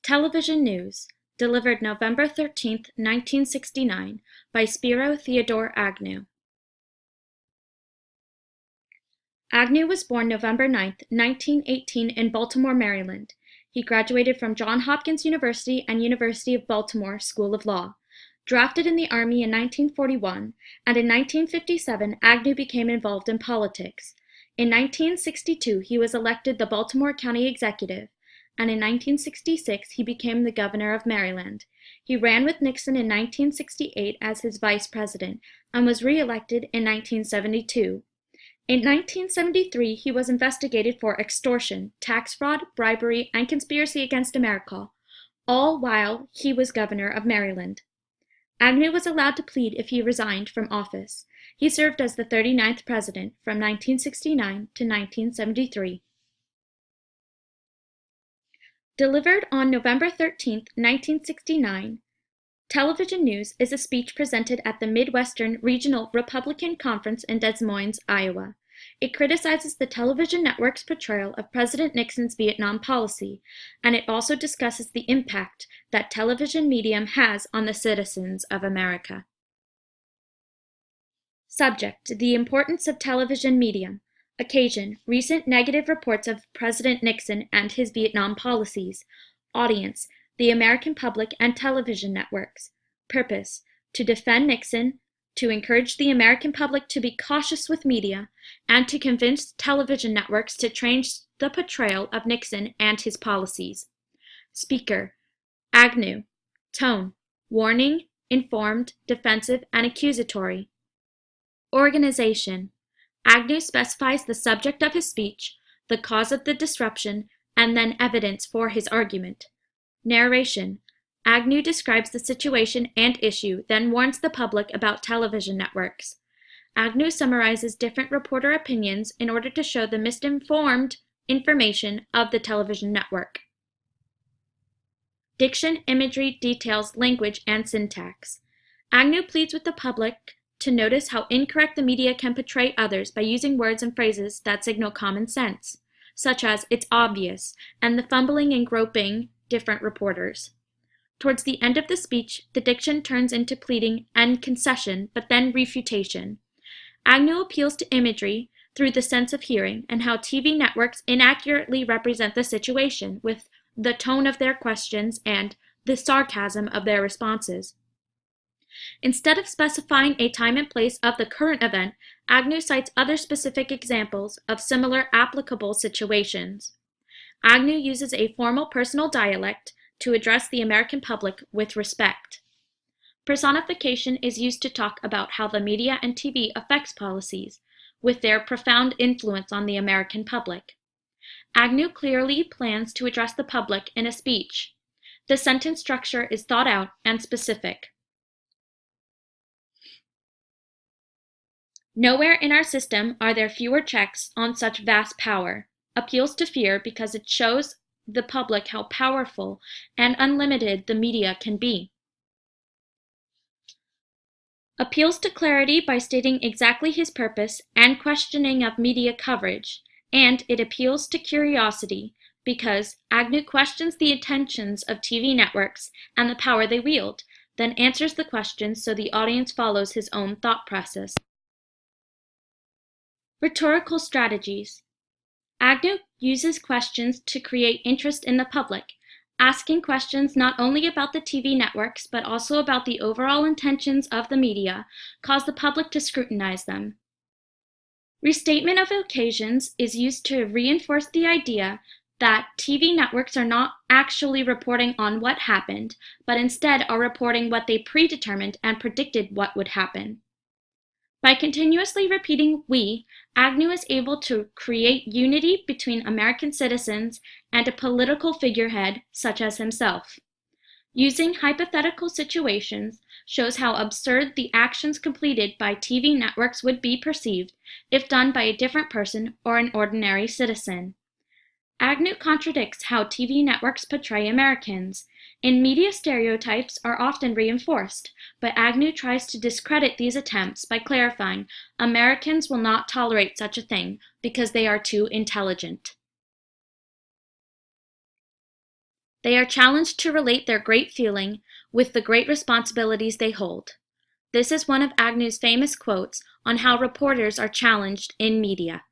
Television News, delivered November 13, 1969, by Spiro Theodore Agnew. Agnew was born November 9, 1918 in Baltimore, Maryland. He graduated from Johns Hopkins University and University of Baltimore School of Law. Drafted in the Army in 1941, and in 1957 Agnew became involved in politics. In 1962 he was elected the Baltimore County Executive, and in 1966 he became the governor of Maryland. He ran with Nixon in 1968 as his vice president, and was re-elected in 1972. In 1973, he was investigated for extortion, tax fraud, bribery, and conspiracy against America, all while he was governor of Maryland. Agnew was allowed to plead if he resigned from office. He served as the 39th president from 1969 to 1973. Delivered on November 13, 1969, Television News is a speech presented at the Midwestern Regional Republican Conference in Des Moines, Iowa. It criticizes the television network's portrayal of President Nixon's Vietnam policy, and it also discusses the impact that television medium has on the citizens of America. Subject: the importance of television medium. Occasion: recent negative reports of President Nixon and his Vietnam policies. Audience: the American public and television networks. Purpose: to defend Nixon, to encourage the American public to be cautious with media, and to convince television networks to change the portrayal of Nixon and his policies. Speaker: Agnew. Tone: warning, informed, defensive, and accusatory. Organization: Agnew specifies the subject of his speech, the cause of the disruption, and then evidence for his argument. Narration: Agnew describes the situation and issue, then warns the public about television networks. Agnew summarizes different reporter opinions in order to show the misinformed information of the television network. Diction, imagery, details, language, and syntax. Agnew pleads with the public to notice how incorrect the media can portray others by using words and phrases that signal common sense, such as "it's obvious" and the fumbling and groping different reporters. Towards the end of the speech, the diction turns into pleading and concession, but then refutation. Agnew appeals to imagery through the sense of hearing and how TV networks inaccurately represent the situation with the tone of their questions and the sarcasm of their responses. Instead of specifying a time and place of the current event, Agnew cites other specific examples of similar applicable situations. Agnew uses a formal personal dialect to address the American public with respect. Personification is used to talk about how the media and TV affects policies, with their profound influence on the American public. Agnew clearly plans to address the public in a speech. The sentence structure is thought out and specific. Nowhere in our system are there fewer checks on such vast power. Appeals to fear because it shows the public how powerful and unlimited the media can be. Appeals to clarity by stating exactly his purpose and questioning of media coverage, and it appeals to curiosity because Agnew questions the intentions of TV networks and the power they wield, then answers the questions so the audience follows his own thought process. Rhetorical strategies. Agnew uses questions to create interest in the public, asking questions not only about the TV networks but also about the overall intentions of the media, cause the public to scrutinize them. Restatement of occasions is used to reinforce the idea that TV networks are not actually reporting on what happened, but instead are reporting what they predetermined and predicted what would happen. By continuously repeating "we," Agnew is able to create unity between American citizens and a political figurehead such as himself. Using hypothetical situations shows how absurd the actions completed by TV networks would be perceived if done by a different person or an ordinary citizen. Agnew contradicts how TV networks portray Americans. In media, stereotypes are often reinforced, but Agnew tries to discredit these attempts by clarifying Americans will not tolerate such a thing because they are too intelligent. They are challenged to relate their great feeling with the great responsibilities they hold. This is one of Agnew's famous quotes on how reporters are challenged in media.